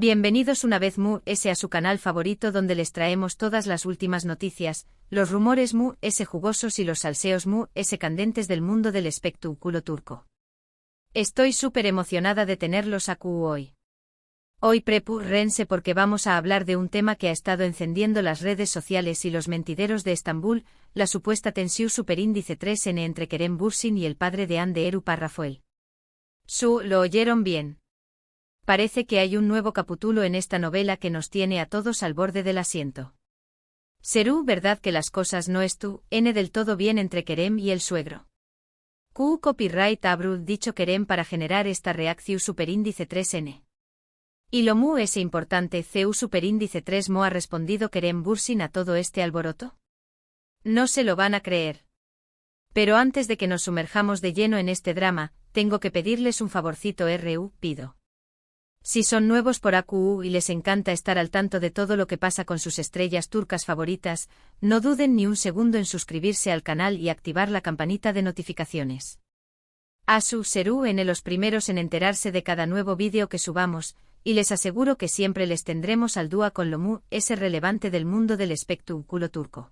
Bienvenidos una vez a su canal favorito donde les traemos todas las últimas noticias, los rumores jugosos y los salseos candentes del mundo del espectáculo turco. Estoy súper emocionada de tenerlos aquí hoy. Hoy prepárense porque vamos a hablar de un tema que ha estado encendiendo las redes sociales y los mentideros de Estambul, la supuesta tensión superíndice 3N entre Kerem Bürsin y el padre de Hande Erup'a Rafael. ¿Lo oyeron bien? Parece que hay un nuevo capítulo en esta novela que nos tiene a todos al borde del asiento. ¿Será verdad que las cosas no están del todo bien entre Kerem y el suegro? Copyright habrá dicho Kerem para generar esta reacción superíndice 3N. Y lo es importante superíndice 3 ha respondido Kerem Bürsin a todo este alboroto. No se lo van a creer. Pero antes de que nos sumerjamos de lleno en este drama, tengo que pedirles un favorcito pido. Si son nuevos por AQU y les encanta estar al tanto de todo lo que pasa con sus estrellas turcas favoritas, no duden ni un segundo en suscribirse al canal y activar la campanita de notificaciones. Serú los primeros en enterarse de cada nuevo vídeo que subamos, y les aseguro que siempre les tendremos al día con lo relevante del mundo del espectáculo turco.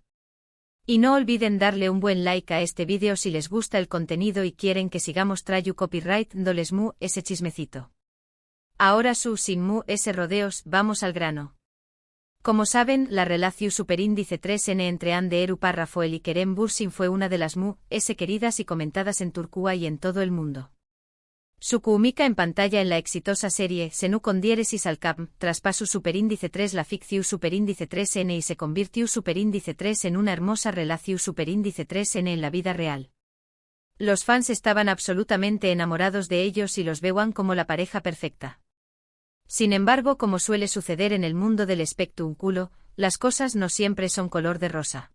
Y no olviden darle un buen like a este vídeo si les gusta el contenido y quieren que sigamos trayendo copyright doles ese chismecito. Ahora sin rodeos, vamos al grano. Como saben, la relación superíndice 3N entre Hande Erup'a Rafael y Kerem Bürsin fue una de las queridas y comentadas en Turquía y en todo el mundo. Su química en pantalla en la exitosa serie Senu con diéresis al cap, traspasó superíndice 3 la ficción superíndice 3N y se convirtió superíndice 3 en una hermosa relación superíndice 3N en la vida real. Los fans estaban absolutamente enamorados de ellos y los veían como la pareja perfecta. Sin embargo, como suele suceder en el mundo del espectáculo, las cosas no siempre son color de rosa.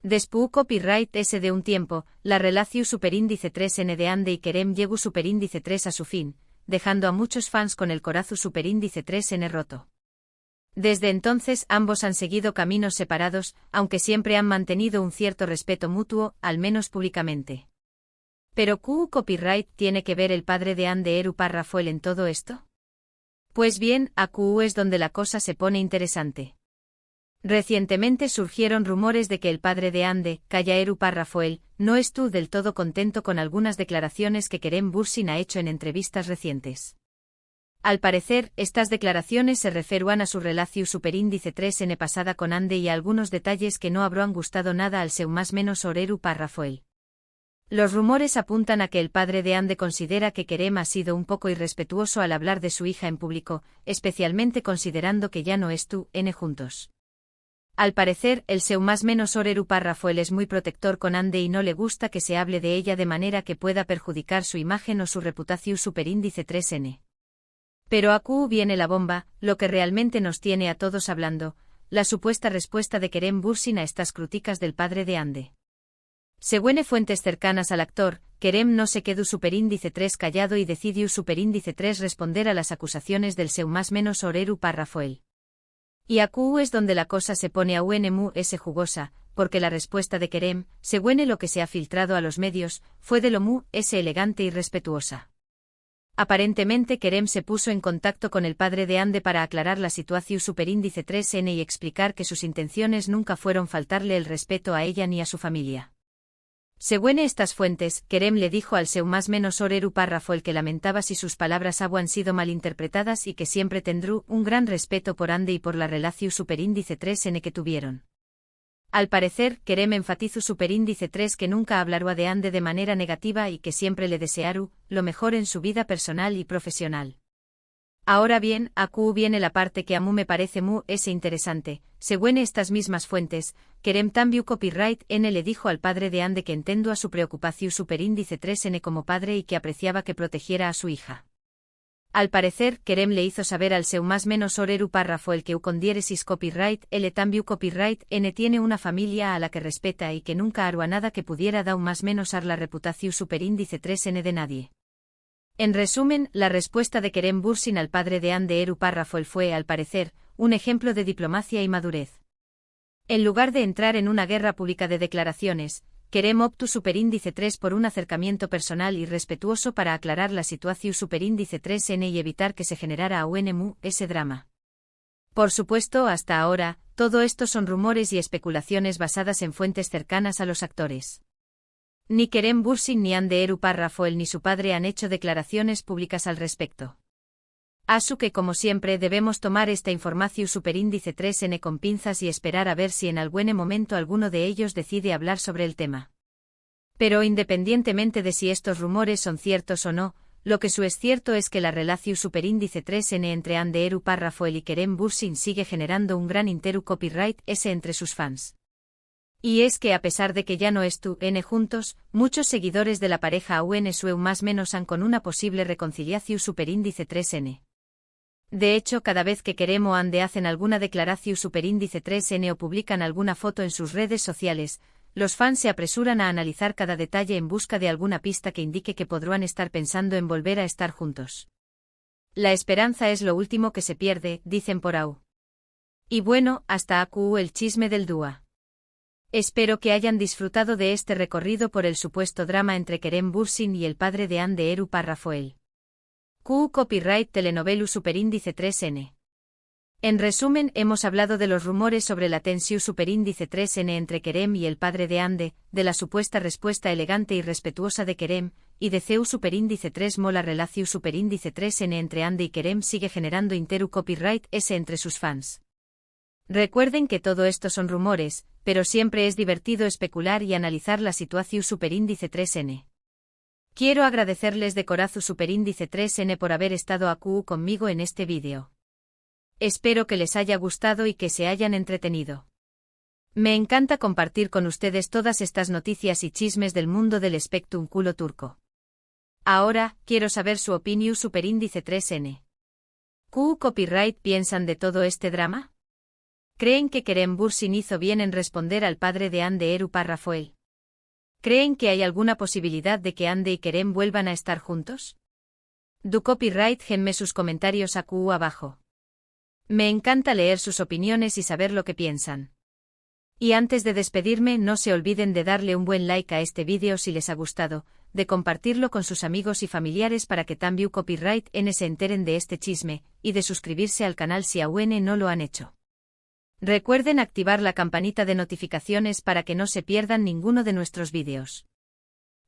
Después copyright de un tiempo, la relación superíndice 3N de Hande y Kerem llegó superíndice 3 a su fin, dejando a muchos fans con el corazón superíndice 3N roto. Desde entonces ambos han seguido caminos separados, aunque siempre han mantenido un cierto respeto mutuo, al menos públicamente. ¿Pero copyright tiene que ver el padre de Hande Erup'a Rafael en todo esto? Pues bien, AQU es donde la cosa se pone interesante. Recientemente surgieron rumores de que el padre de Hande, Erup'a Rafael, no estuvo del todo contento con algunas declaraciones que Kerem Bürsin ha hecho en entrevistas recientes. Al parecer, estas declaraciones se referían a su relación superíndice 3N pasada con Hande y a algunos detalles que no habrán gustado nada al seu más menos Erup'a Rafael. Los rumores apuntan a que el padre de Hande considera que Kerem ha sido un poco irrespetuoso al hablar de su hija en público, especialmente considerando que ya no están juntos. Al parecer, el seu más menos Erup'a Rafael es muy protector con Hande y no le gusta que se hable de ella de manera que pueda perjudicar su imagen o su reputación superíndice 3N. Pero aquí viene la bomba, lo que realmente nos tiene a todos hablando, la supuesta respuesta de Kerem Bürsin a estas críticas del padre de Hande. Según fuentes cercanas al actor, Kerem no se quedó superíndice 3 callado y decidió superíndice 3 responder a las acusaciones del seu más menos Erup'a Rafael. Y aquí es donde la cosa se pone aún jugosa, porque la respuesta de Kerem, según lo que se ha filtrado a los medios, fue de lo elegante y respetuosa. Aparentemente Kerem se puso en contacto con el padre de Hande para aclarar la situación superíndice 3N y explicar que sus intenciones nunca fueron faltarle el respeto a ella ni a su familia. Según estas fuentes, Kerem le dijo al seu más menos Erup'a Rafael que lamentaba si sus palabras habían sido malinterpretadas y que siempre tendrá un gran respeto por Hande y por la relación superíndice 3N que tuvieron. Al parecer, Kerem enfatizó superíndice 3 que nunca hablará de Hande de manera negativa y que siempre le deseará lo mejor en su vida personal y profesional. Ahora bien, aquí viene la parte que a mí me parece interesante. Según estas mismas fuentes, Kerem también copyright N le dijo al padre de Hande que entendía a su preocupación superíndice 3N como padre y que apreciaba que protegiera a su hija. Al parecer, Kerem le hizo saber al seu más menos Erup'a Rafael que con diéresis copyright L también copyright N tiene una familia a la que respeta y que nunca hará nada que pudiera dar más menos la reputación superíndice 3N de nadie. En resumen, la respuesta de Kerem Bürsin al padre de Hande Erup'a Rafael fue, al parecer, un ejemplo de diplomacia y madurez. En lugar de entrar en una guerra pública de declaraciones, Kerem optu superíndice 3 por un acercamiento personal y respetuoso para aclarar la situación superíndice 3N y evitar que se generara aún ese drama. Por supuesto, hasta ahora, todo esto son rumores y especulaciones basadas en fuentes cercanas a los actores. Ni Kerem Bürsin ni Hande Erupar-Rafael ni su padre han hecho declaraciones públicas al respecto. Así que como siempre debemos tomar esta información superíndice 3N con pinzas y esperar a ver si en algún momento alguno de ellos decide hablar sobre el tema. Pero independientemente de si estos rumores son ciertos o no, lo que es cierto es que la relación superíndice 3N entre Hande Erupar-Rafael y Kerem Bürsin sigue generando un gran copyright entre sus fans. Y es que a pesar de que ya no están juntos, muchos seguidores de la pareja aún su más menos han con una posible reconciliación superíndice 3N. De hecho, cada vez que Kerem o Hande hacen alguna declaración superíndice 3N o publican alguna foto en sus redes sociales, los fans se apresuran a analizar cada detalle en busca de alguna pista que indique que podrán estar pensando en volver a estar juntos. La esperanza es lo último que se pierde, dicen por ahí. Y bueno, hasta aquí el chisme del dúo. Espero que hayan disfrutado de este recorrido por el supuesto drama entre Kerem Bürsin y el padre de Hande Erupar-Rafael. Copyright telenovelu superíndice 3N. En resumen, hemos hablado de los rumores sobre la tensión superíndice 3N entre Kerem y el padre de Hande, de la supuesta respuesta elegante y respetuosa de Kerem, y de CEU superíndice 3 mola relación superíndice 3N entre Hande y Kerem sigue generando copyright entre sus fans. Recuerden que todo esto son rumores, pero siempre es divertido especular y analizar la situación superíndice 3N. Quiero agradecerles de corazón superíndice 3N por haber estado aquí conmigo en este vídeo. Espero que les haya gustado y que se hayan entretenido. Me encanta compartir con ustedes todas estas noticias y chismes del mundo del espectáculo turco. Ahora, quiero saber su opinión superíndice 3N. ¿Qué copyright piensan de todo este drama? ¿Creen que Kerem Bürsin hizo bien en responder al padre de Hande Erupar-Rafael? ¿Creen que hay alguna posibilidad de que Hande y Kerem vuelvan a estar juntos? Du copyright genme sus comentarios aquí abajo. Me encanta leer sus opiniones y saber lo que piensan. Y antes de despedirme, no se olviden de darle un buen like a este vídeo si les ha gustado, de compartirlo con sus amigos y familiares para que también copyright se enteren de este chisme, y de suscribirse al canal si aún no lo han hecho. Recuerden activar la campanita de notificaciones para que no se pierdan ninguno de nuestros vídeos.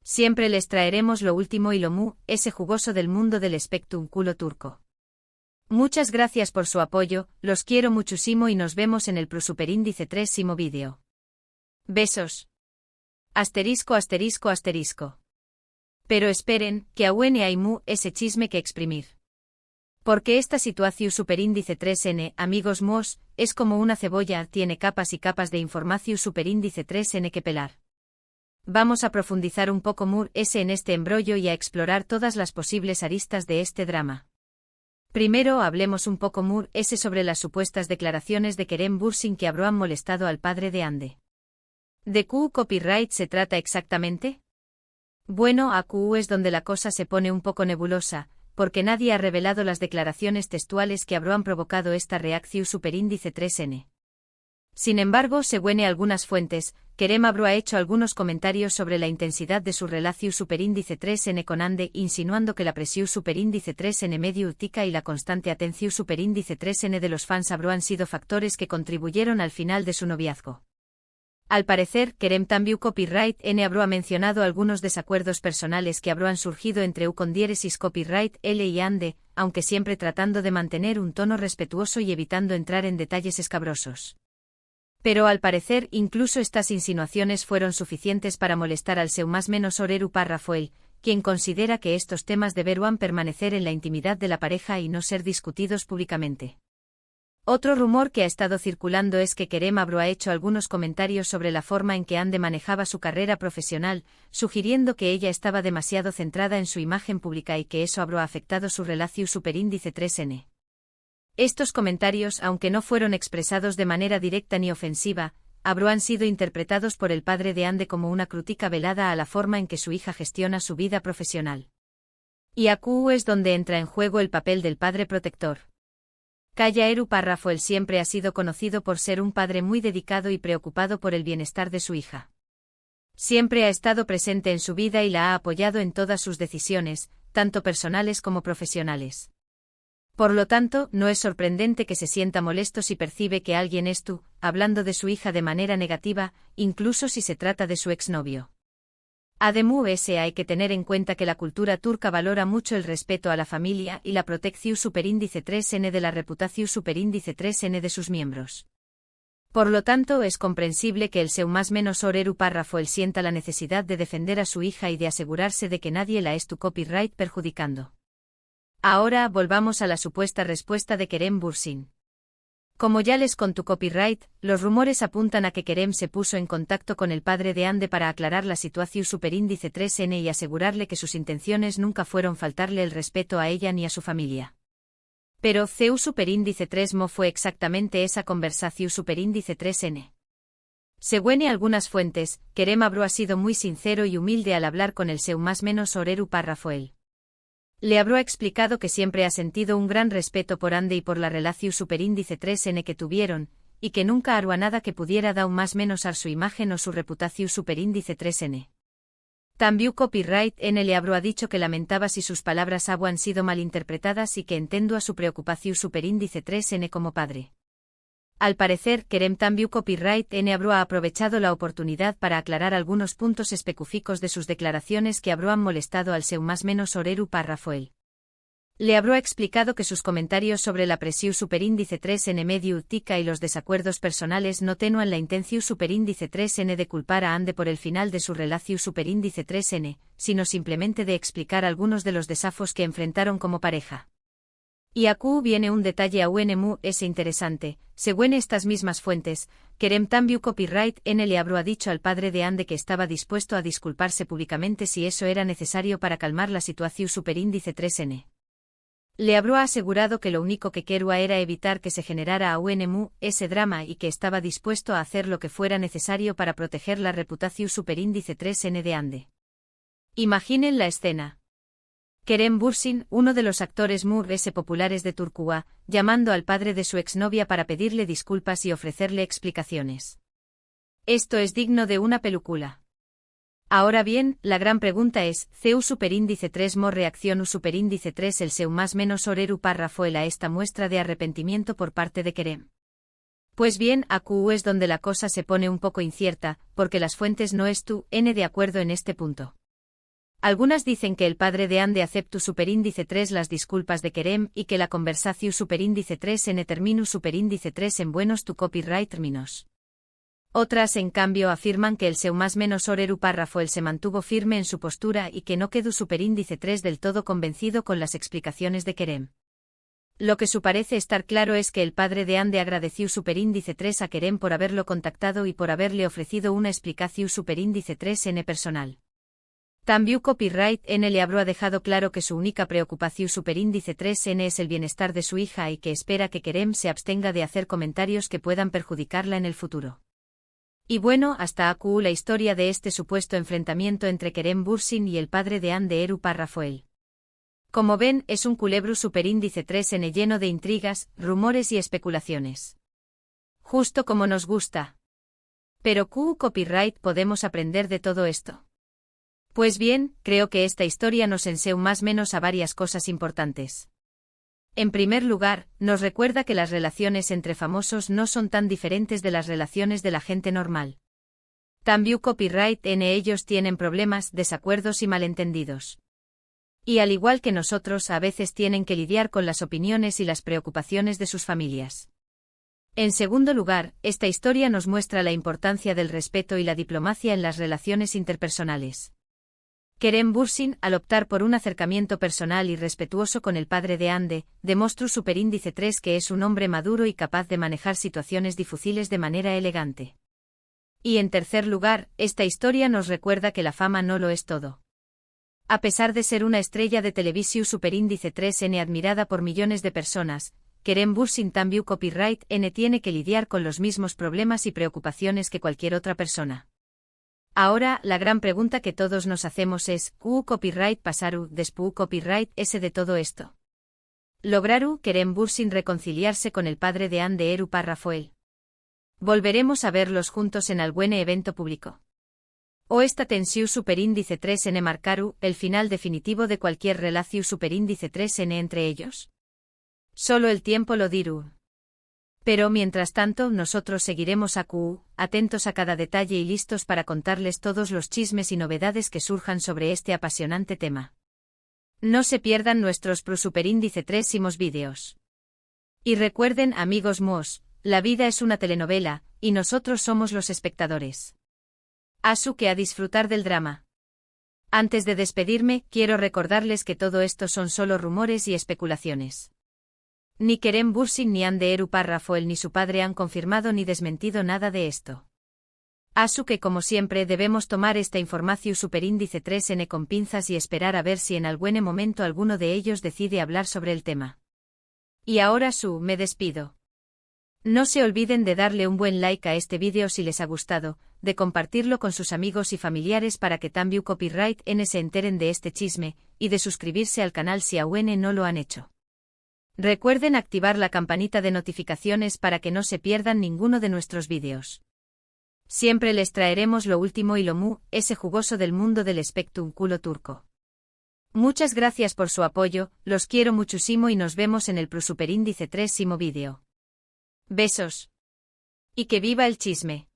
Siempre les traeremos lo último y lo ese jugoso del mundo del espectáculo turco. Muchas gracias por su apoyo, los quiero muchísimo y nos vemos en el superíndice 3º vídeo. Besos. Asterisco asterisco asterisco. Pero esperen, que aún hay ese chisme que exprimir. Porque esta situación superíndice 3N, amigos míos, es como una cebolla, tiene capas y capas de información superíndice 3N que pelar. Vamos a profundizar un poco en este embrollo y a explorar todas las posibles aristas de este drama. Primero hablemos un poco sobre las supuestas declaraciones de Kerem Bürsin que habrán molestado al padre de Hande. ¿De qué copyright se trata exactamente? Bueno, aquí es donde la cosa se pone un poco nebulosa, porque nadie ha revelado las declaraciones textuales que habrán provocado esta reacción superíndice 3N. Sin embargo, según algunas fuentes, Kerem habrá hecho algunos comentarios sobre la intensidad de su relación superíndice 3N con Hande, insinuando que la presión superíndice 3N mediática y la constante atención superíndice 3N de los fans habrán sido factores que contribuyeron al final de su noviazgo. Al parecer, Kerem también copyright habrá mencionado algunos desacuerdos personales que habrán surgido entre con diéresis copyright L y Hande, aunque siempre tratando de mantener un tono respetuoso y evitando entrar en detalles escabrosos. Pero al parecer, incluso estas insinuaciones fueron suficientes para molestar al seu más menos Erupar-Rafael, quien considera que estos temas deberán permanecer en la intimidad de la pareja y no ser discutidos públicamente. Otro rumor que ha estado circulando es que Kerem habrá hecho algunos comentarios sobre la forma en que Hande manejaba su carrera profesional, sugiriendo que ella estaba demasiado centrada en su imagen pública y que eso habrá afectado su relación superíndice 3N. Estos comentarios, aunque no fueron expresados de manera directa ni ofensiva, habrán sido interpretados por el padre de Hande como una crítica velada a la forma en que su hija gestiona su vida profesional. Y aquí es donde entra en juego el papel del padre protector. Kaya Erupar-Rafael siempre ha sido conocido por ser un padre muy dedicado y preocupado por el bienestar de su hija. Siempre ha estado presente en su vida y la ha apoyado en todas sus decisiones, tanto personales como profesionales. Por lo tanto, no es sorprendente que se sienta molesto si percibe que alguien hablando de su hija de manera negativa, incluso si se trata de su exnovio. Además, hay que tener en cuenta que la cultura turca valora mucho el respeto a la familia y la protección superíndice 3n de la reputación superíndice 3n de sus miembros. Por lo tanto, es comprensible que el seu más menos oreru párrafo él sienta la necesidad de defender a su hija y de asegurarse de que nadie la es tu copyright perjudicando. Ahora volvamos a la supuesta respuesta de Kerem Bürsin. Como ya les conté copyright, los rumores apuntan a que Kerem se puso en contacto con el padre de Hande para aclarar la situación superíndice 3n y asegurarle que sus intenciones nunca fueron faltarle el respeto a ella ni a su familia. Pero CEU superíndice 3 no fue exactamente esa conversación superíndice 3n. Según algunas fuentes, Kerem ha sido muy sincero y humilde al hablar con el seu más menos oreru párrafo él. Le habrá explicado que siempre ha sentido un gran respeto por Hande y por la relación superíndice 3n que tuvieron, y que nunca hará nada que pudiera dar más menos a su imagen o su reputación superíndice 3n. También copyright N le habrá dicho que lamentaba si sus palabras han sido malinterpretadas y que entiendo a su preocupación superíndice 3n como padre. Al parecer, Kerem también copyright N habrá aprovechado la oportunidad para aclarar algunos puntos específicos de sus declaraciones que habrán molestado al seu más menos oreru párrafo él. Le habrá explicado que sus comentarios sobre la presión superíndice 3n medio tica y los desacuerdos personales no tenuan la intención superíndice 3n de culpar a Hande por el final de su relación superíndice 3n, sino simplemente de explicar algunos de los desafos que enfrentaron como pareja. Y aquí viene un detalle aún interesante, según estas mismas fuentes, Kerem también copyright N le habrá dicho al padre de Hande que estaba dispuesto a disculparse públicamente si eso era necesario para calmar la situación superíndice 3n. Le habrá asegurado que lo único que quería era evitar que se generara aún ese drama y que estaba dispuesto a hacer lo que fuera necesario para proteger la reputación superíndice 3n de Hande. Imaginen la escena. Kerem Bürsin, uno de los actores populares de Turquía, llamando al padre de su exnovia para pedirle disculpas y ofrecerle explicaciones. Esto es digno de una película. Ahora bien, la gran pregunta es, ¿CEU superíndice 3 mo reacción u superíndice 3 el seu más menos oreru párrafo el a esta muestra de arrepentimiento por parte de Kerem? Pues bien, aquí es donde la cosa se pone un poco incierta, porque las fuentes no están de acuerdo en este punto. Algunas dicen que el padre de Hande aceptó superíndice 3 las disculpas de Kerem y que la conversación superíndice 3 n terminu superíndice 3 en buenos tu copyright términos. Otras en cambio afirman que el seu más menos oreru párrafo él se mantuvo firme en su postura y que no quedó superíndice 3 del todo convencido con las explicaciones de Kerem. Lo que su parece estar claro es que el padre de Hande agradeció superíndice 3 a Kerem por haberlo contactado y por haberle ofrecido una explicación superíndice 3 n personal. También copyright N le habrá dejado claro que su única preocupación superíndice 3n es el bienestar de su hija y que espera que Kerem se abstenga de hacer comentarios que puedan perjudicarla en el futuro. Y bueno, hasta aquí la historia de este supuesto enfrentamiento entre Kerem Bürsin y el padre de Hande Eru párrafo él. Como ven, es un culebro superíndice 3n lleno de intrigas, rumores y especulaciones. Justo como nos gusta. Pero copyright podemos aprender de todo esto. Pues bien, creo que esta historia nos enseña más o menos a varias cosas importantes. En primer lugar, nos recuerda que las relaciones entre famosos no son tan diferentes de las relaciones de la gente normal. También copyright en ellos tienen problemas, desacuerdos y malentendidos. Y al igual que nosotros a veces tienen que lidiar con las opiniones y las preocupaciones de sus familias. En segundo lugar, esta historia nos muestra la importancia del respeto y la diplomacia en las relaciones interpersonales. Kerem Bürsin, al optar por un acercamiento personal y respetuoso con el padre de Hande, demostró superíndice 3 que es un hombre maduro y capaz de manejar situaciones difíciles de manera elegante. Y en tercer lugar, esta historia nos recuerda que la fama no lo es todo. A pesar de ser una estrella de televisión superíndice 3n admirada por millones de personas, Kerem Bürsin también copyright N tiene que lidiar con los mismos problemas y preocupaciones que cualquier otra persona. Ahora, la gran pregunta que todos nos hacemos es, copyright pasaru después copyright ese de todo esto. ¿Lograru Kerem Bürsin reconciliarse con el padre de Hande Eru párrafo él? ¿Volveremos a verlos juntos en algún evento público? O esta tensiu superíndice 3n marcaru el final definitivo de cualquier relación superíndice 3n entre ellos. Solo el tiempo lo dirá. Pero mientras tanto nosotros seguiremos atentos a cada detalle y listos para contarles todos los chismes y novedades que surjan sobre este apasionante tema. No se pierdan nuestros superíndice 3 vídeos. Y recuerden, amigos míos, la vida es una telenovela, y nosotros somos los espectadores. Así que a disfrutar del drama. Antes de despedirme, quiero recordarles que todo esto son solo rumores y especulaciones. Ni Kerem Bürsin ni Hande Eru Parrafoel ni su padre han confirmado ni desmentido nada de esto. Así que como siempre debemos tomar esta información superíndice 3n con pinzas y esperar a ver si en algún momento alguno de ellos decide hablar sobre el tema. Y ahora me despido. No se olviden de darle un buen like a este vídeo si les ha gustado, de compartirlo con sus amigos y familiares para que también Copyright N se enteren de este chisme, y de suscribirse al canal si aún no lo han hecho. Recuerden activar la campanita de notificaciones para que no se pierdan ninguno de nuestros vídeos. Siempre les traeremos lo último y lo ese jugoso del mundo del espectáculo turco. Muchas gracias por su apoyo, los quiero muchísimo y nos vemos en el superíndice 3 vídeo. Besos. Y que viva el chisme.